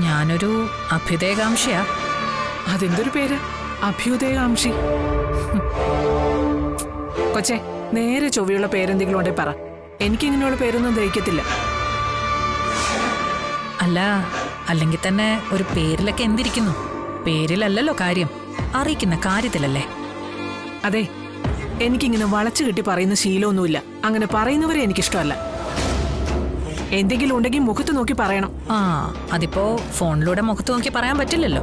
ഞാനൊരു അഭ്യുദയകാംക്ഷയാ. അതെന്തൊരു പേര്? അഭ്യുദയകാംക്ഷി. കൊച്ചെ, നേരെ ചൊവ്വയുള്ള പേരെന്തെങ്കിലും ഉണ്ടെ പറ. എനിക്കിങ്ങനെയുള്ള പേരൊന്നും ദഹിക്കത്തില്ല. അല്ല, അല്ലെങ്കിൽ തന്നെ ഒരു പേരിലൊക്കെ എന്തിരിക്കുന്നു? പേരിലല്ലല്ലോ കാര്യം, അറിയിക്കുന്ന കാര്യത്തിലല്ലേ. അതെ, എനിക്കിങ്ങനെ വളച്ചു കെട്ടി പറയുന്ന ശീലമൊന്നുമില്ല. അങ്ങനെ പറയുന്നവരെ എനിക്കിഷ്ടമല്ല. എന്തെങ്കിലും ഉണ്ടെങ്കിൽ മുഖത്ത് നോക്കി പറയണം. അതിപ്പോ ഫോണിലൂടെ മുഖത്ത് നോക്കി പറയാൻ പറ്റില്ലല്ലോ.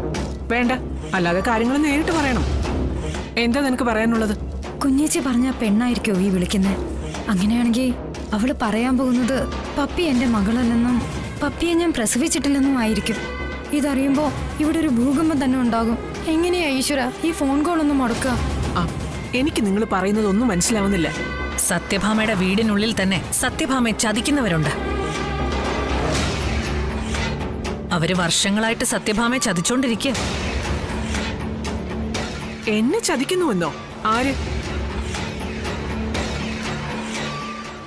വേണ്ട, അല്ലാതെ കാര്യങ്ങൾ നേരിട്ട് പറയണം. എന്താ നിനക്ക് പറയാനുള്ളത്? കുഞ്ഞേച്ചി പറഞ്ഞ പെണ്ണായിരിക്കോ ഈ വിളിക്കുന്നത്? അങ്ങനെയാണെങ്കിൽ അവള് പറയാൻ പോകുന്നത് പപ്പി എന്റെ മകളല്ലെന്നും പപ്പിയെ ഞാൻ പ്രസവിച്ചിട്ടില്ലെന്നും ആയിരിക്കും. ഇതറിയുമ്പോ ഇവിടെ ഒരു ഭൂകമ്പം തന്നെ ഉണ്ടാകും. എങ്ങനെയാ ഈശ്വര ഈ ഫോൺ കോൾ ഒന്നും മുടക്കുക? എനിക്ക് നിങ്ങൾ പറയുന്നതൊന്നും മനസ്സിലാവുന്നില്ല. സത്യഭാമയുടെ വീടിനുള്ളിൽ തന്നെ സത്യഭാമയെ ചതിക്കുന്നവരുണ്ട്. അവര് വർഷങ്ങളായിട്ട് സത്യഭാമയെ ചതിച്ചോണ്ടിരിക്കുക. എന്നെ ചതിക്കുന്നുവെന്നോ? ആര്?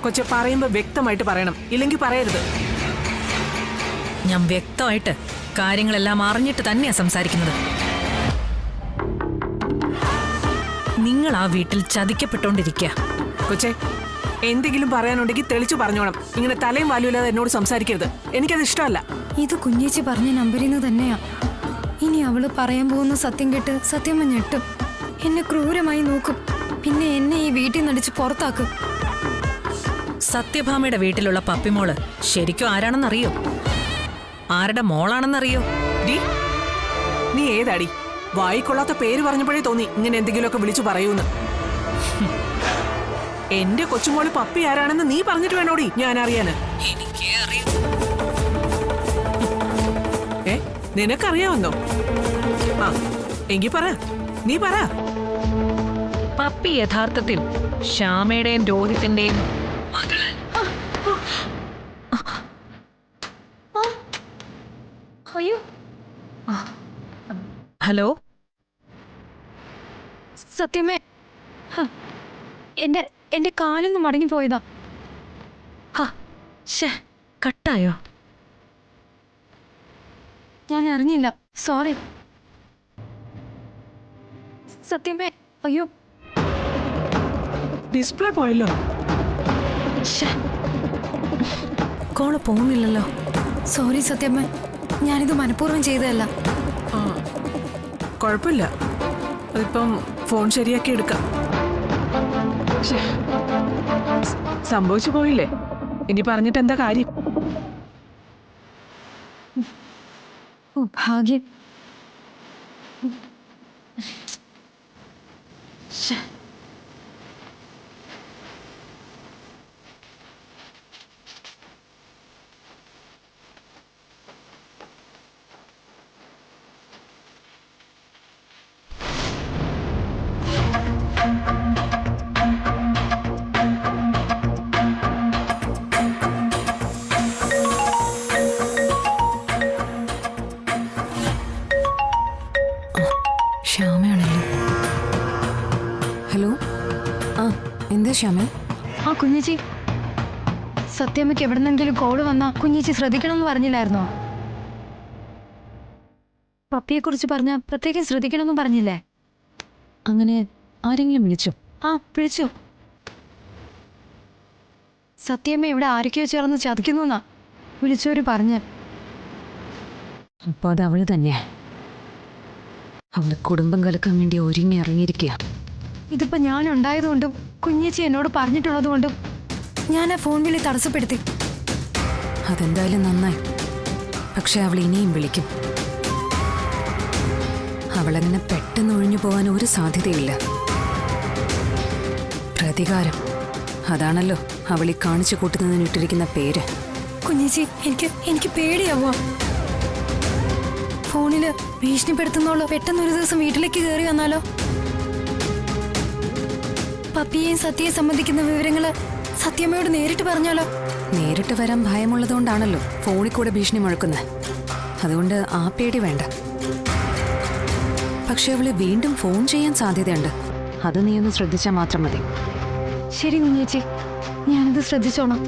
കൊച്ചെ, പറയുമ്പോ വ്യക്തമായിട്ട് പറയണം, ഇല്ലെങ്കിൽ പറയരുത്. ഞാൻ വ്യക്തമായിട്ട് കാര്യങ്ങളെല്ലാം അറിഞ്ഞിട്ട് തന്നെയാ സംസാരിക്കുന്നത്. നിങ്ങൾ ആ വീട്ടിൽ ചതിക്കപ്പെട്ടോണ്ടിരിക്കുക. കൊച്ചെ, എന്തെങ്കിലും പറയാനുണ്ടെങ്കിൽ തെളിച്ചു പറഞ്ഞോണം. ഇങ്ങനെ തലയും വാലുമില്ലാതെ എന്നോട് സംസാരിക്കരുത്. എനിക്കത് ഇഷ്ടമല്ല. ഇത് കുഞ്ഞേച്ചി പറഞ്ഞ നമ്പറിൽ നിന്ന് തന്നെയാ. ഇനി അവള് പറയാൻ പോകുന്ന സത്യം കേട്ട് സത്യമ്മ ഞെട്ടും, എന്നെ ക്രൂരമായി നോക്കും, പിന്നെ എന്നെ ഈ വീട്ടിൽ നടിച്ച് പുറത്താക്കും. സത്യഭാമയുടെ വീട്ടിലുള്ള പപ്പിമോള് ശരിക്കും ആരാണെന്നറിയോ? ആരുടെ മോളാണെന്നറിയോ? നീ ഏതാടി? വായിക്കൊള്ളാത്ത പേര് പറഞ്ഞപ്പോഴേ തോന്നി ഇങ്ങനെ എന്തെങ്കിലുമൊക്കെ വിളിച്ചു പറയൂന്ന്. എന്റെ കൊച്ചുമോള് പപ്പി ആരാണെന്ന് നീ പറഞ്ഞിട്ട് വേണോടി ഞാൻ അറിയാന്. നിനക്കറിയാമെന്നോ? എങ്കി പറ, നീ പറ. പപ്പി യഥാർത്ഥത്തിൽ ശ്യാമയുടെയും രോഹിത്തിന്റെയും അയ്യോ, ഹലോ സത്യമേ, എന്റെ കാലൊന്ന് മടങ്ങിപ്പോയതാ. കട്ടായോ? ഞാൻ അറിഞ്ഞില്ല, സോറി സത്യമേ. അയ്യോ, ഡിസ്പ്ലേ പോയല്ലോ. കോള് പോകുന്നില്ലല്ലോ. സോറി സത്യമ്മ, ഞാനിത് മനഃപൂർവ്വം ചെയ്തതല്ല. കുഴപ്പമില്ല, അതിപ്പം ഫോൺ ശരിയാക്കി എടുക്കാം. സംഭവിച്ചു പോയില്ലേ, ഇനി പറഞ്ഞിട്ട് എന്താ കാര്യം? ഭാഗ്യം. ശ്യാമയാണല്ലോ. ഹലോ, എന്താ ശ്യാമ? കുഞ്ഞേച്ചി, സത്യമ്മയ്ക്ക് എവിടെന്നെങ്കിലും കോള് വന്നാ കുഞ്ഞേച്ചി ശ്രദ്ധിക്കണം എന്ന് പറഞ്ഞില്ലായിരുന്നോ? പപ്പിയെ കുറിച്ച് പറഞ്ഞ പ്രത്യേകം ശ്രദ്ധിക്കണമെന്നും പറഞ്ഞില്ലേ? അങ്ങനെ ആരെങ്കിലും വിളിച്ചോ? വിളിച്ചു. സത്യമ്മ ഇവിടെ ആരൊക്കെയോ ചേർന്ന് ചതിക്കുന്നു എന്നാ വിളിച്ചവര് പറഞ്ഞ്. അപ്പോൾ അത് അവള് തന്നെയാ. അവള് കുടുംബം കലക്കാൻ വേണ്ടി ഒരുങ്ങി ഇറങ്ങിയിരിക്കുക. ഇതിപ്പോ ഞാൻ ഉണ്ടായതുകൊണ്ടും കുഞ്ഞേച്ചി എന്നോട് പറഞ്ഞിട്ടുള്ളത് കൊണ്ടും ഞാൻ ആ ഫോൺ വിളി തടസ്സപ്പെടുത്തി. അതെന്തായാലും നന്നായി. പക്ഷെ അവൾ ഇനിയും വിളിക്കും. അവളങ്ങനെ പെട്ടെന്ന് ഒഴിഞ്ഞു പോകാൻ ഒരു സാധ്യതയില്ല. പ്രതികാരം, അതാണല്ലോ അവളീ കാണിച്ചു കൂട്ടുന്നതിനിട്ടിരിക്കുന്ന പേര്. കുഞ്ഞേച്ചി, എനിക്ക് പേടിയാവുക. ഫോണില് ഭീഷണിപ്പെടുത്തുന്നോളൂ പെട്ടെന്ന് ഒരു ദിവസം വീട്ടിലേക്ക് കയറി വന്നാലോ? പപ്പിയെയും സത്യയെ സംബന്ധിക്കുന്ന വിവരങ്ങള് സത്യമ്മയോട് നേരിട്ട് പറഞ്ഞാലോ? നേരിട്ട് വരാൻ ഭയമുള്ളതുകൊണ്ടാണല്ലോ ഫോണിൽ കൂടെ ഭീഷണി മുഴക്കുന്നത്. അതുകൊണ്ട് ആ പേടി വേണ്ട. പക്ഷെ അവള് വീണ്ടും ഫോൺ ചെയ്യാൻ സാധ്യതയുണ്ട്. അത് നീ ഒന്ന് ശ്രദ്ധിച്ചാൽ മാത്രം മതി. ശരി കുഞ്ഞേച്ചി, ഞാനത് ശ്രദ്ധിച്ചോളാം.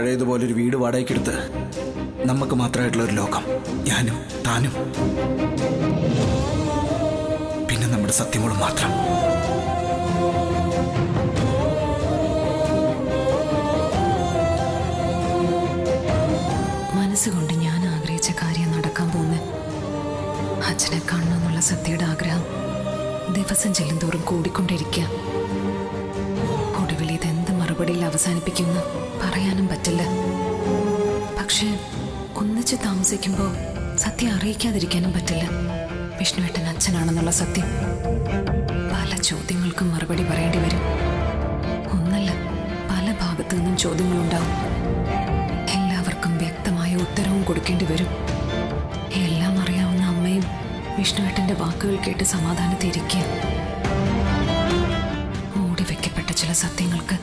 പഴയതുപോലൊരു വീട് വാടകയ്ക്കെടുത്ത് നമുക്ക് മാത്രമായിട്ടുള്ള ഒരു ലോകം, ഞാനും താനും പിന്നെ നമ്മുടെ സത്യമോളും മാത്രം. മനസ്സുകൊണ്ട് ഞാൻ ആഗ്രഹിച്ച കാര്യം നടക്കാൻ പോകുന്നത്. അച്ഛനെ കാണണമെന്നുള്ള സത്യയുടെ ആഗ്രഹം ദിവസം ചെല്ലുന്തോറും കൂടിക്കൊണ്ടിരിക്കുക. ഒടുവിൽ ഇതെന്ത് മറുപടിയിൽ അവസാനിപ്പിക്കുമെന്ന് പറയാനും പറ്റില്ല. പക്ഷേ ഒന്നിച്ച് താമസിക്കുമ്പോൾ സത്യം അറിയിക്കാതിരിക്കാനും പറ്റില്ല. വിഷ്ണുവേട്ടൻ അച്ഛനാണെന്നുള്ള സത്യം. പല ചോദ്യങ്ങൾക്കും മറുപടി പറയേണ്ടി വരും. ഒന്നല്ല, പല ഭാഗത്തു നിന്നും ചോദ്യങ്ങളുണ്ടാവും. എല്ലാവർക്കും വ്യക്തമായ ഉത്തരവും കൊടുക്കേണ്ടി വരും. എല്ലാം അറിയാവുന്ന അമ്മയും വിഷ്ണുവേട്ടന്റെ വാക്കുകൾ കേട്ട് സമാധാനത്തിരിക്കുക. മൂടി വെക്കപ്പെട്ട ചില സത്യങ്ങൾക്ക്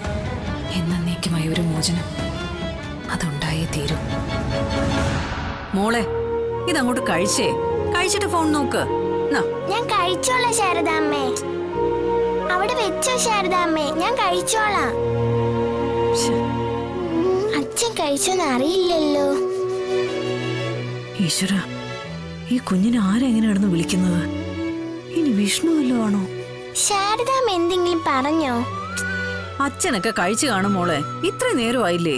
എന്നേക്കുമായ ഒരു മോചനം അതുണ്ടായേ തീരും. മോളെ, ഇതങ്ങോട്ട് കഴിച്ചിട്ട് ഫോൺ നോക്ക്. ഞാൻ കഴിച്ചോളാം ശാരദാമ്മേ. അവിടെ വെച്ചോ ശാരദാമ്മേ, ഞാൻ കഴിച്ചോളാം. അച്ഛൻ കഴിച്ചോന്ന് അറിയില്ലല്ലോ. ഈശ്വര, ഈ കുഞ്ഞിനെ ആരെങ്ങനെ കിടന്ന് വിളിക്കുന്നത്? ഇനി വിഷ്ണു വല്ലോ ആണോ? ശാരദാമ്മ എന്തെങ്കിലും പറഞ്ഞോ? അച്ഛനൊക്കെ കഴിച്ചു കാണും മോളെ. ഇത്ര നേരമായില്ലേ?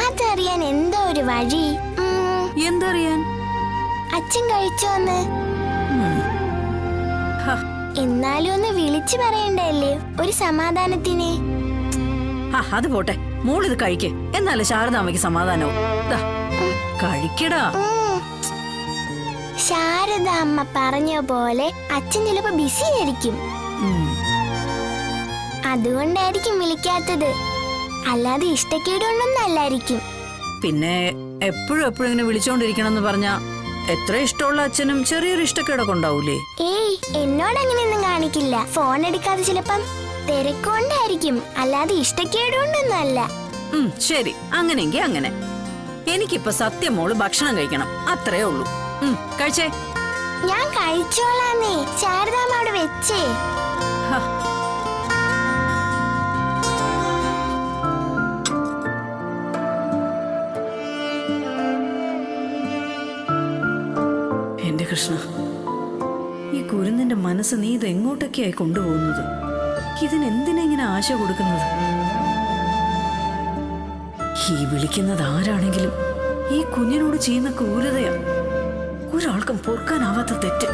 അതറിയാൻ എന്തോ ഒരു വഴി. എന്തറിയാൻ? അച്ഛൻ കഴിച്ചോന്ന്. എന്നാലും ഒന്ന് വിളിച്ചു പറയണ്ടല്ലേ ഒരു സമാധാനത്തിന്. അത് പോട്ടെ, മോളിത് കഴിക്കേ. എന്നാലേ ശാരദാമ്മയ്ക്ക് സമാധാനവും. കഴിക്കടാ. ശാരദ അമ്മ പറഞ്ഞ പോലെ അച്ഛൻ ചിലപ്പോ ബിസി ആയിരിക്കും. അതുകൊണ്ടായിരിക്കും വിളിക്കാത്തത്. അല്ലാതെ ഇഷ്ടക്കേടുകൊണ്ടൊന്നും അല്ലായിരിക്കും. പിന്നെ എപ്പോഴും ഇങ്ങനെ വിളിച്ചോണ്ടിരിക്കണം എന്ന് പറഞ്ഞാ എത്ര ഇഷ്ടമുള്ള അച്ഛനും ചെറിയൊരു ഇഷ്ടക്കേടൊക്കെ ഉണ്ടാവൂലേ? ഏയ്, എന്നോട് അങ്ങനെയൊന്നും കാണിക്കില്ല. ഫോൺ എടുക്കാതെ ചിലപ്പം തിരക്കൊണ്ടായിരിക്കും, അല്ലാതെ ഇഷ്ടക്കേടുകൊണ്ടൊന്നും അല്ല. ശരി, അങ്ങനെയെങ്കിൽ അങ്ങനെ. എനിക്കിപ്പോ സത്യം മോള് ഭക്ഷണം കഴിക്കണം, അത്രേ ഉള്ളൂ. കഴിച്ചേ. ഞാൻ കഴിച്ചോളാന്നേ. ശാരദാമ്മ അവിടെ വെച്ചേ. എന്റെ കൃഷ്ണ, ഈ കുരുന്നിന്റെ മനസ്സ് നീ ഇത് എങ്ങോട്ടൊക്കെയായി കൊണ്ടുപോകുന്നത്? ഇതിനെന്തിനാ ഇങ്ങനെ ആശ കൊടുക്കുന്നത്? ഈ വിളിക്കുന്നത് ആരാണെങ്കിലും ഈ കുഞ്ഞിനോട് ചെയ്യുന്ന ക്രൂരതയാ ഒരാൾക്കും പൊറുക്കാനാവാത്ത തെറ്റ്.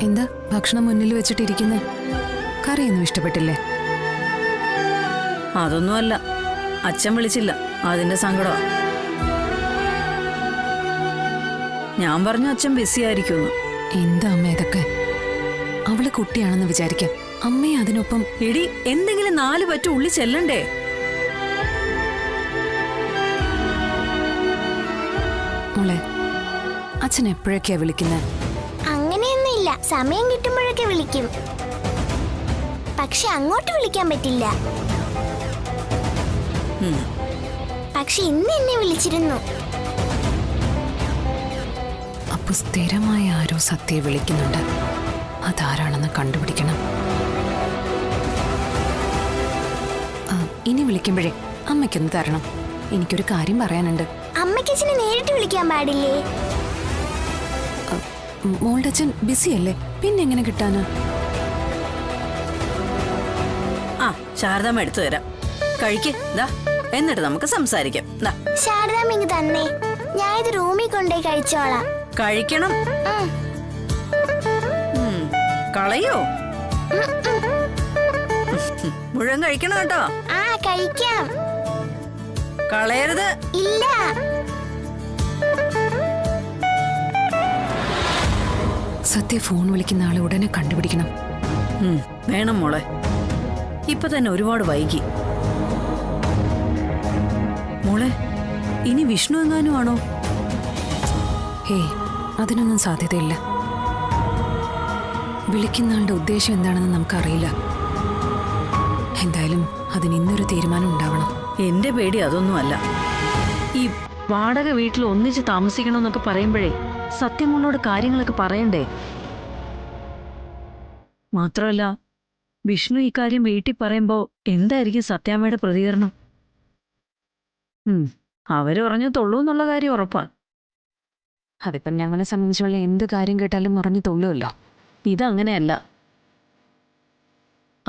എന്താ ഭക്ഷണം മുന്നിൽ വെച്ചിട്ടിരിക്കുന്നേ? കറിയൊന്നും ഇഷ്ടപ്പെട്ടില്ലേ? അതൊന്നുമല്ല, അച്ഛൻ വിളിച്ചില്ല, അതിന്റെ സങ്കടമാ. ഞാൻ പറഞ്ഞു അച്ഛൻ ബിസി ആയിരിക്കുമെന്ന്. എന്താ അമ്മ ഇതൊക്കെ? അവള് കുട്ടിയാണെന്ന് വിചാരിക്കാം. അമ്മയെ അതിനൊപ്പം എടി, എന്തെങ്കിലും 4 പറ്റ് ഉള്ളി ചെല്ലണ്ടേ? മോളെ, അച്ഛൻ എപ്പോഴൊക്കെയാ വിളിക്കുന്നത്? അങ്ങനെയൊന്നുമില്ല, സമയം കിട്ടുമ്പോഴൊക്കെ വിളിക്കും. പക്ഷെ അങ്ങോട്ട് വിളിക്കാൻ പറ്റില്ല. പക്ഷെ ഇന്ന് എന്നെ വിളിച്ചിരുന്നു. അപ്പൊ സ്ഥിരമായ ആരോ സത്യയെ വിളിക്കുന്നുണ്ട്. അതാരാണെന്ന് കണ്ടുപിടിക്കണം. ഇനി വിളിക്കുമ്പോഴേ അമ്മയ്ക്കൊന്ന് തരണം. എനിക്കൊരു കാര്യം പറയാനുണ്ട്. അമ്മയ്ക്ക് അച്ഛനെ നേരിട്ട് വിളിക്കാൻ പാടില്ലേ? മോളുടെ അച്ഛൻ ബിസിയല്ലേ, പിന്നെ എങ്ങനെ കിട്ടാന്? ശാരദാമ്മ എടുത്തു തരാം. കഴിക്ക്, എന്നിട്ട് നമുക്ക് സംസാരിക്കാം. ശാരദാമ്മ ഇങ്ങ് തന്നേ, ഞാൻ ഇത് റൂമിൽ കൊണ്ടേ കഴിച്ചോളാം. കഴിക്കണം. കളയോ? മുഴുവൻ കഴിക്കണം കേട്ടോ. കഴിക്കാം. കളയരുത്. ഇല്ല. സത്യ ഫോൺ വിളിക്കുന്ന ആളെ ഉടനെ കണ്ടുപിടിക്കണം. വേണം മോളെ. ഇപ്പൊ തന്നെ ഒരുപാട് വൈകി. മോളെ, ഇനി വിഷ്ണു എങ്ങാനും ആണോ? ഏയ്, അതിനൊന്നും സാധ്യതയില്ല. വിളിക്കുന്ന ആളുടെ ഉദ്ദേശം എന്താണെന്ന് നമുക്കറിയില്ല. എന്തായാലും അതിന് ഇന്നൊരു തീരുമാനം ഉണ്ടാവണം. എന്റെ പേടി അതൊന്നുമല്ല. ഈ വാടക വീട്ടിൽ ഒന്നിച്ച് താമസിക്കണമെന്നൊക്കെ പറയുമ്പോഴേ സത്യം കൊണ്ടോട് കാര്യങ്ങളൊക്കെ പറയണ്ടേ? മാത്രമല്ല വിഷ്ണു ഇക്കാര്യം വീട്ടിൽ പറയുമ്പോ എന്തായിരിക്കും സത്യാമ്മയുടെ പ്രതികരണം? അവര് പറഞ്ഞു തൊള്ളൂ എന്നുള്ള കാര്യം ഉറപ്പാണ്. അതിപ്പം ഞങ്ങളെ സംബന്ധിച്ചുള്ള എന്ത് കാര്യം കേട്ടാലും പറഞ്ഞു തൊള്ളുമല്ലോ. ഇതങ്ങനെയല്ല.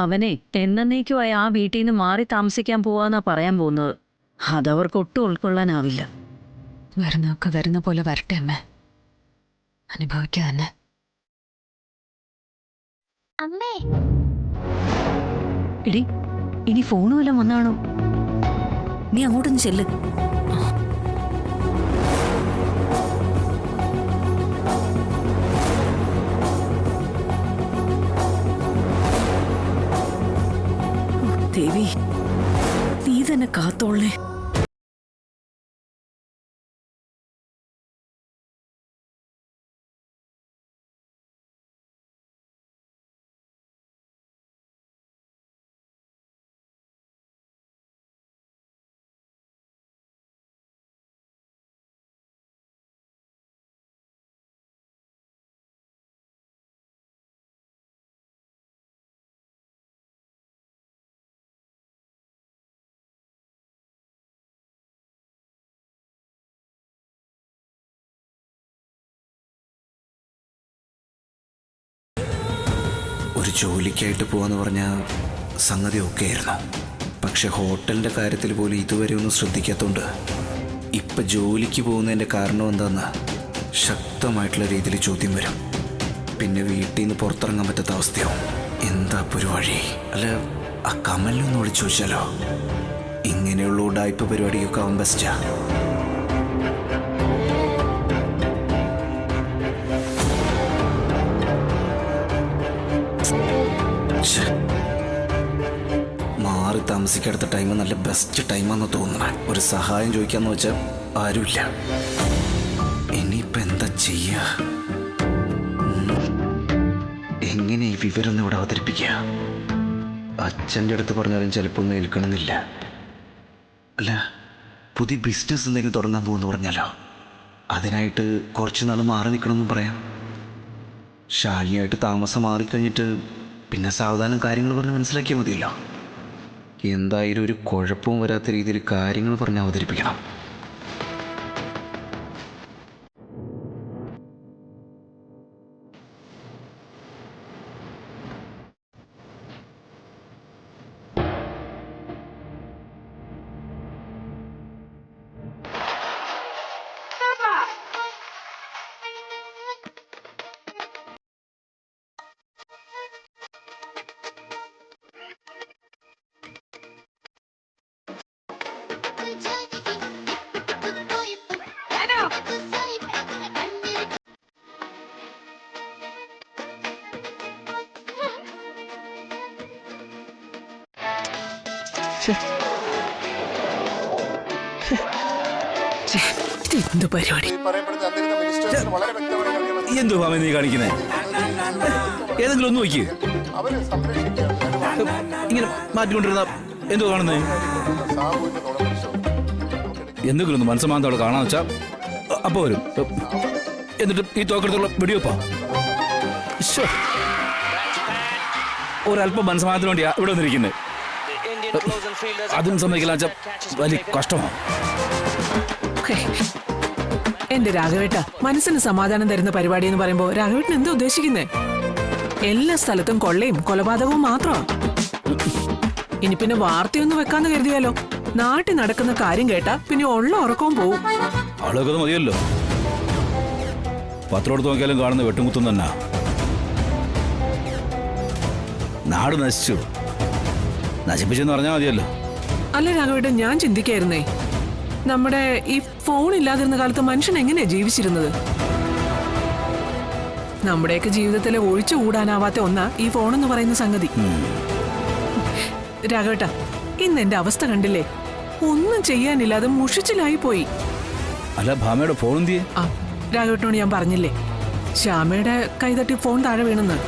അവനെ എന്നേക്കുമായി ആ വീട്ടിൽ നിന്ന് മാറി താമസിക്കാൻ പോവാന്നാ പറയാൻ പോകുന്നത്. അതവർക്ക് ഒട്ടും ഉൾക്കൊള്ളാനാവില്ല. വരുന്നൊക്കെ വരുന്ന പോലെ വരട്ടെ അമ്മേ, അനുഭവിക്കുക തന്നെ. അമ്മേ, എടി, ഇനി ഫോണും വല്ലതും വന്നാണോ? നീ അങ്ങോട്ടൊന്ന് ചെല്ല്. ദേവി, നീ തന്നെ കാത്തോളേ. ഒരു ജോലിക്കായിട്ട് പോവാന്ന് പറഞ്ഞാൽ സംഗതി ഒക്കെ ആയിരുന്നു. പക്ഷെ ഹോട്ടലിൻ്റെ കാര്യത്തിൽ പോലും ഇതുവരെ ഒന്നും ശ്രദ്ധിക്കാത്തതുകൊണ്ട് ഇപ്പം ജോലിക്ക് പോകുന്നതിൻ്റെ കാരണം എന്താണെന്ന് ശക്തമായിട്ടുള്ള രീതിയിൽ ചോദ്യം വരും. പിന്നെ വീട്ടിൽ നിന്ന് പുറത്തിറങ്ങാൻ പറ്റാത്ത അവസ്ഥയാവും. എന്താ ഒരു വഴി? അല്ല, ആ കമലിനൊന്ന് വിളിച്ചു ചോദിച്ചാലോ? ഇങ്ങനെയുള്ള ഉടായ്പ പരിപാടിയൊക്കെ ആവാൻ ബെസ്റ്റാ. മാറി താമസിക്കാത്ത ടൈം നല്ല ബെസ്റ്റ് ടൈമാണെന്ന് തോന്നണേ. ഒരു സഹായം ചോദിക്കാന്ന് വെച്ചാൽ ആരുമില്ല. ഇനിയിപ്പോൾ എന്താ ചെയ്യാ? എങ്ങനെ ഈ വിവരം ഇവിടെ അവതരിപ്പിക്കുക? അച്ഛൻ്റെ അടുത്ത് പറഞ്ഞാലും ചിലപ്പോൾ ഒന്നും ഏൽക്കണമെന്നില്ല. അല്ല, പുതിയ ബിസിനസ് എന്തെങ്കിലും തുടങ്ങാൻ പോകുമെന്ന് പറഞ്ഞാലോ? അതിനായിട്ട് കുറച്ച് നാൾ മാറി നിൽക്കണമെന്നും പറയാം. ഷാലിയായിട്ട് താമസം മാറിക്കഴിഞ്ഞിട്ട് പിന്നെ സാവധാനം കാര്യങ്ങൾ പറഞ്ഞ് മനസ്സിലാക്കിയാൽ മതിയല്ലോ. എന്തായാലും ഒരു കുഴപ്പവും വരാത്ത രീതിയിൽ കാര്യങ്ങൾ പറഞ്ഞ് അവതരിപ്പിക്കണം. എന്ത് പരിപാടി? എന്തോ ഭാമ നീ കാണിക്കുന്നേ? ഏതെങ്കിലും ഒന്ന് നോക്കി ഇങ്ങനെ മാറ്റിക്കൊണ്ടിരുന്ന എന്തോ കാണുന്നേ? എന്തെങ്കിലും ഒന്ന് മനസ്സമാനത്തോടെ കാണാന്ന് വെച്ചാ അപ്പൊ വരും. എന്നിട്ട് ഈ തോക്കെടുത്തുള്ള വെടിവെപ്പാ. ഒരല്പം മനസ്സമാനത്തിന് വേണ്ടിയാ ഇവിടെ വന്നിരിക്കുന്നത്. അതും സമ്മതിക്കില്ല വെച്ചാൽ വലിയ കഷ്ടമാണ്. എന്റെ രാഘവേട്ട, മനസ്സിന് സമാധാനം തരുന്ന പരിപാടി എന്ന് പറയുമ്പോ രാഘവേട്ടൻ എന്താ ഉദ്ദേശിക്കുന്നേ? എല്ലാ സ്ഥലത്തും കൊള്ളയും കൊലപാതകവും മാത്രമാ. ഇനി പിന്നെ വാർത്തയൊന്നും വെക്കാന്ന് കരുതിയാലോ? നാട്ടിൽ നടക്കുന്ന കാര്യം കേട്ടാ പിന്നെ ഉള്ള ഉറക്കവും പോവും. ആളൊക്കെ മതിയല്ലോ. പത്രം എടുത്ത് നോക്കിയാലും കാണുന്ന വെട്ടുമുത്തും തന്നെ. നാട് നശിച്ചു, നശിപ്പിച്ചെന്ന് പറഞ്ഞാൽ മതിയല്ലോ. അല്ല രാഘവേട്ടൻ, ഞാൻ ചിന്തിക്കായിരുന്നേ, നമ്മുടെ ഈ ഫോൺ ഇല്ലാതിരുന്ന കാലത്ത് മനുഷ്യൻ എങ്ങനെയാ ജീവിച്ചിരുന്നത്? നമ്മുടെയൊക്കെ ജീവിതത്തിലെ ഒഴിച്ചുകൂടാനാവാത്ത ഒന്നാ ഈ ഫോൺ എന്ന് പറയുന്ന സംഗതി. രാഘവേട്ട, ഇന്ന് എന്റെ അവസ്ഥ കണ്ടില്ലേ? ഒന്നും ചെയ്യാനില്ലാതെ മുഷിച്ചിലായി പോയി. അല്ല, ഭാമയുടെ ഫോൺ എന്തിയെ? ആ, രാഘവേട്ടനോട് ഞാൻ പറഞ്ഞില്ലേ, ശ്യാമയുടെ കൈതട്ടി ഫോൺ താഴെ വീണെന്ന്.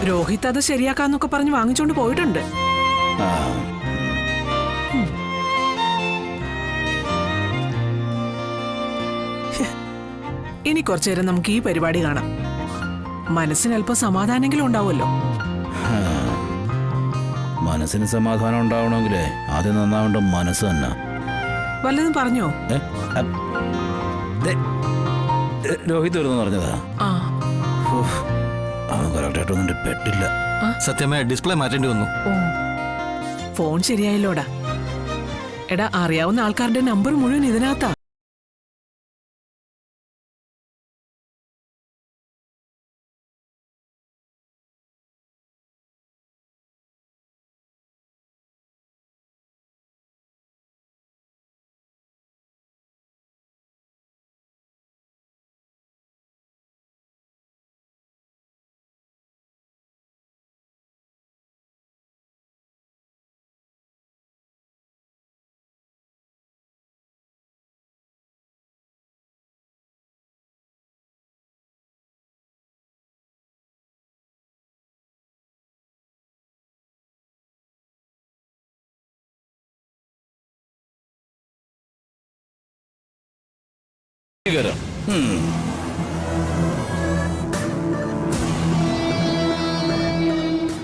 രോഹിത് അത് ശരിയാക്കാന്നൊക്കെ പറഞ്ഞ് വാങ്ങിച്ചോണ്ട് പോയിട്ടുണ്ട്. ഇനി കുറച്ചു നേരം നമുക്ക് ഈ പരിപാടി കാണാം. മനസ്സിന് അല്പം സമാധാനെങ്കിലും ഉണ്ടാവുമല്ലോ. മനസ്സിന് സമാധാനം ഉണ്ടാവണമെങ്കിലേ ആദ്യം നന്നാവേണ്ട മനസ്സ് തന്നെ. വല്ലതും പറഞ്ഞോ? രോഹിത് വരുന്നു പറഞ്ഞതാ. അവൻ കറക്റ്റായിട്ടൊന്നും പെട്ടില്ല. സത്യമേ ഡിസ്പ്ലേ മാറ്റേണ്ടി വന്നു. ഓ, ഫോൺ ശരിയായല്ലോടാ. എടാ, അറിയാവുന്ന ആൾക്കാരുടെ നമ്പർ മുഴുവൻ ഇതിനകത്താ.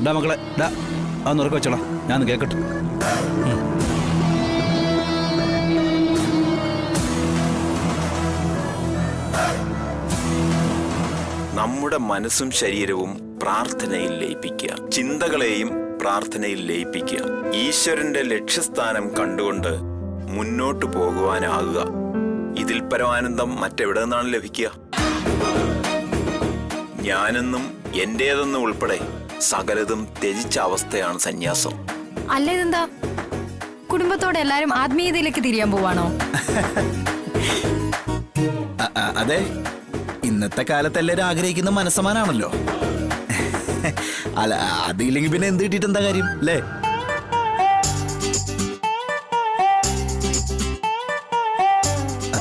ഡാ മക്കളെ, ഡാ അതൊന്ന് ഉറക്കെ വെച്ചോളാം, ഞാനൊന്ന് കേൾക്കട്ടെ. നമ്മുടെ മനസ്സും ശരീരവും പ്രാർത്ഥനയിൽ ലയിപ്പിക്കുക, ചിന്തകളെയും പ്രാർത്ഥനയിൽ ലയിപ്പിക്കുക. ഈശ്വരന്റെ ലക്ഷ്യസ്ഥാനം കണ്ടുകൊണ്ട് മുന്നോട്ടു പോകുവാനാകുക. ഇതിൽ പരമാനന്ദം മറ്റെവിടെ നിന്നാണ് ലഭിക്കുക? ഞാനെന്നും എന്റേതെന്നും ഉൾപ്പെടെ സകലതും ത്യജിച്ച അവസ്ഥയാണ് സന്യാസം. അല്ല, ഇതെന്താ കുടുംബത്തോടെ എല്ലാരും ആത്മീയതയിലേക്ക് തിരിയാൻ പോവാണോ? അതെ, ഇന്നത്തെ കാലത്ത് എല്ലാവരും ആഗ്രഹിക്കുന്ന മനസ്സമാനാണല്ലോ. അല്ല, അതില്ലെങ്കിൽ പിന്നെ എന്ത് കിട്ടിയിട്ട് എന്താ കാര്യം അല്ലേ?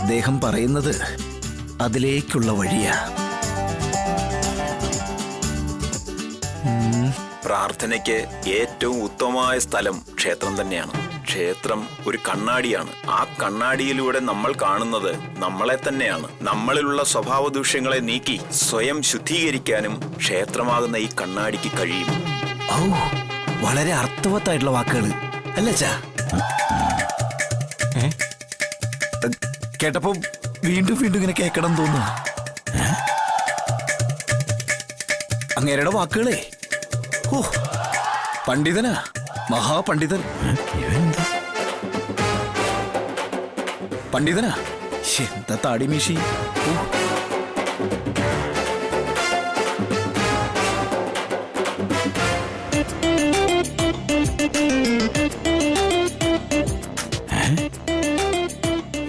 അദ്ദേഹം പറയുന്നത് അതിലേക്കുള്ള വഴിയാ. പ്രാർത്ഥനയ്ക്ക് ഏറ്റവും ഉത്തമമായ സ്ഥലം ക്ഷേത്രം തന്നെയാണ്. ക്ഷേത്രം ഒരു കണ്ണാടിയാണ്. ആ കണ്ണാടിയിലൂടെ നമ്മൾ കാണുന്നത് നമ്മളെ തന്നെയാണ്. നമ്മളിലുള്ള സ്വഭാവ ദൂഷ്യങ്ങളെ നീക്കി സ്വയം ശുദ്ധീകരിക്കാനും ക്ഷേത്രമാകുന്ന ഈ കണ്ണാടിക്ക് കഴിയും. ഔ, വളരെ അർത്ഥവത്തായിട്ടുള്ള വാക്കുകൾ അല്ലേ ചാ? കേട്ടപ്പോ വീണ്ടും വീണ്ടും ഇങ്ങനെ കേൾക്കണം തോന്നുക. അങ്ങേരുടെ വാക്കുകളെ, ഓ, പണ്ഡിതനാ, മഹാപണ്ഡിതൻ. പണ്ഡിതനാ, എന്താ താടിമീശി.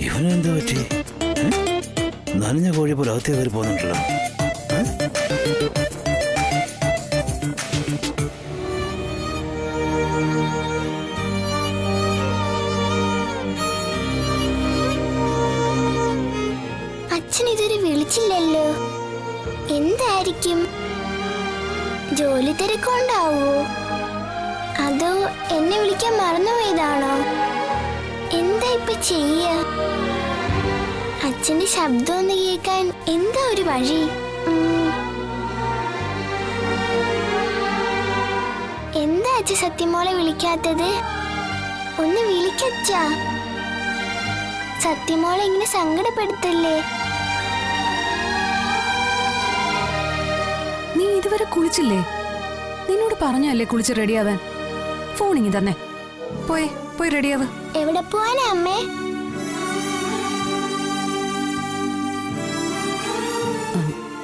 ഇവനെന്താ പറ്റി? നനഞ്ഞ കോഴി പോലെ അകത്തേ കയറി പോകുന്നുണ്ടല്ലോ. അച്ഛൻ ഇതുവരെ വിളിച്ചില്ലല്ലോ. എന്തായിരിക്കും? ജോലി തിരക്കൊണ്ടാവോ? അതോ എന്നെ വിളിക്കാൻ മറന്നുപോയതാണോ? എന്താ ഇപ്പൊ ചെയ്യ? അച്ഛന്റെ ശബ്ദം ഒന്ന് കേൾക്കാൻ എന്താ ഒരു വഴി? എന്താ അച്ഛ സത്യമോളെ വിളിക്കാത്തത്? ഒന്ന് വിളിക്കച്ച. സത്യമോളെ ഇങ്ങനെ സങ്കടപ്പെടുത്തല്ലേ. നീ ഇതുവരെ കുളിച്ചില്ലേ? നിന്നോട് പറഞ്ഞല്ലേ കുളിച്ച് റെഡിയാവാൻ. ഫോണിങ്ങി തന്നെ. പോയി റെഡിയാവ്. എവിടെ പോവാനാ അമ്മേ?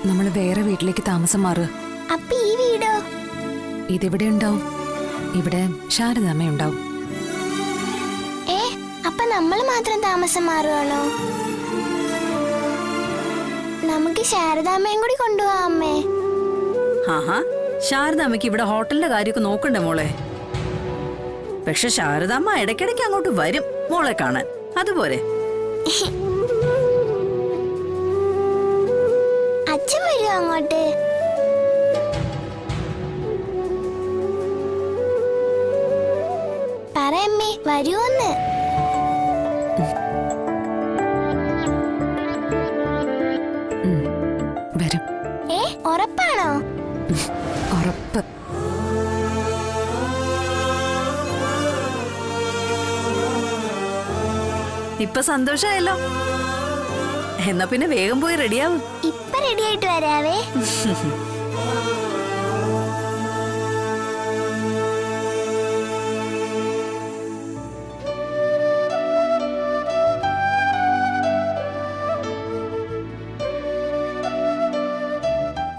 നമ്മള് വേറെ വീട്ടിലേക്ക് താമസം മാറുക. അപ്പൊ ഈ വീടോ? ഇതിവിടെ ഉണ്ടാവും. ഇവിടെ ശാരദാമ്മ ഉണ്ടാവും. അപ്പൊ നമ്മൾ മാത്രം താമസം മാറുവാണോ? നമുക്ക് ശാരദാമ്മയും കൂടി കൊണ്ടുപോവാ അമ്മേ. ആഹാ, ശാരദാമ്മയ്ക്ക് ഇവിടെ ഹോട്ടലിന്റെ കാര്യമൊക്കെ നോക്കണ്ടേ മോളെ? പക്ഷെ ശാരദാമ്മ ഇടയ്ക്കിടയ്ക്ക് അങ്ങോട്ട് വരും മോളെ കാണാൻ. അതുപോലെ അച്ഛൻ വരും അങ്ങോട്ട്. പറയമ്മേ, വരുവോന്ന്? വരും. ഉറപ്പാണോ? ഇപ്പൊ സന്തോഷായല്ലോ. എന്നാ പിന്നെ വേഗം പോയി റെഡിയാവും. ഇപ്പൊ റെഡി ആയിട്ട് വരാവേ.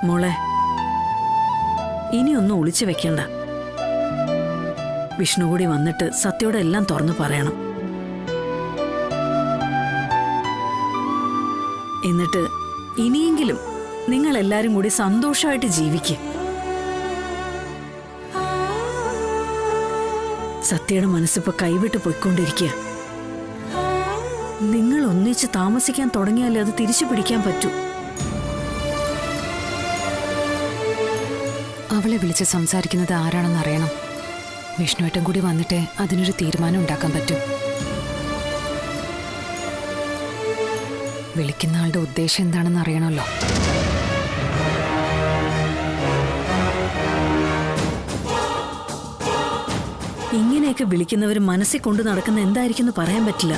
മോളെ, ഇനിയൊന്നും ഒളിച്ചു വെക്കണ്ട. വിഷ്ണു കൂടി വന്നിട്ട് സത്യോടെ എല്ലാം തുറന്നു പറയണം. എന്നിട്ട് ഇനിയെങ്കിലും നിങ്ങൾ എല്ലാരും കൂടി സന്തോഷമായിട്ട് ജീവിക്കും. സത്യയുടെ മനസ്സിപ്പോ കൈവിട്ട് പോയിക്കൊണ്ടിരിക്കുക. നിങ്ങൾ ഒന്നിച്ച് താമസിക്കാൻ തുടങ്ങിയാലേ അത് തിരിച്ചു പിടിക്കാൻ പറ്റൂ. അവളെ വിളിച്ച് സംസാരിക്കുന്നത് ആരാണെന്ന് അറിയണം. വിഷ്ണുവേട്ടൻ കൂടി വന്നിട്ടേ അതിനൊരു തീരുമാനം ഉണ്ടാക്കാൻ പറ്റും. വിളിക്കുന്ന ആളുടെ ഉദ്ദേശം എന്താണെന്ന് അറിയണമല്ലോ. ഇങ്ങനെയൊക്കെ വിളിക്കുന്നവർ മനസ്സിൽ കൊണ്ടു നടക്കുന്ന എന്തായിരിക്കും പറയാൻ പറ്റില്ല.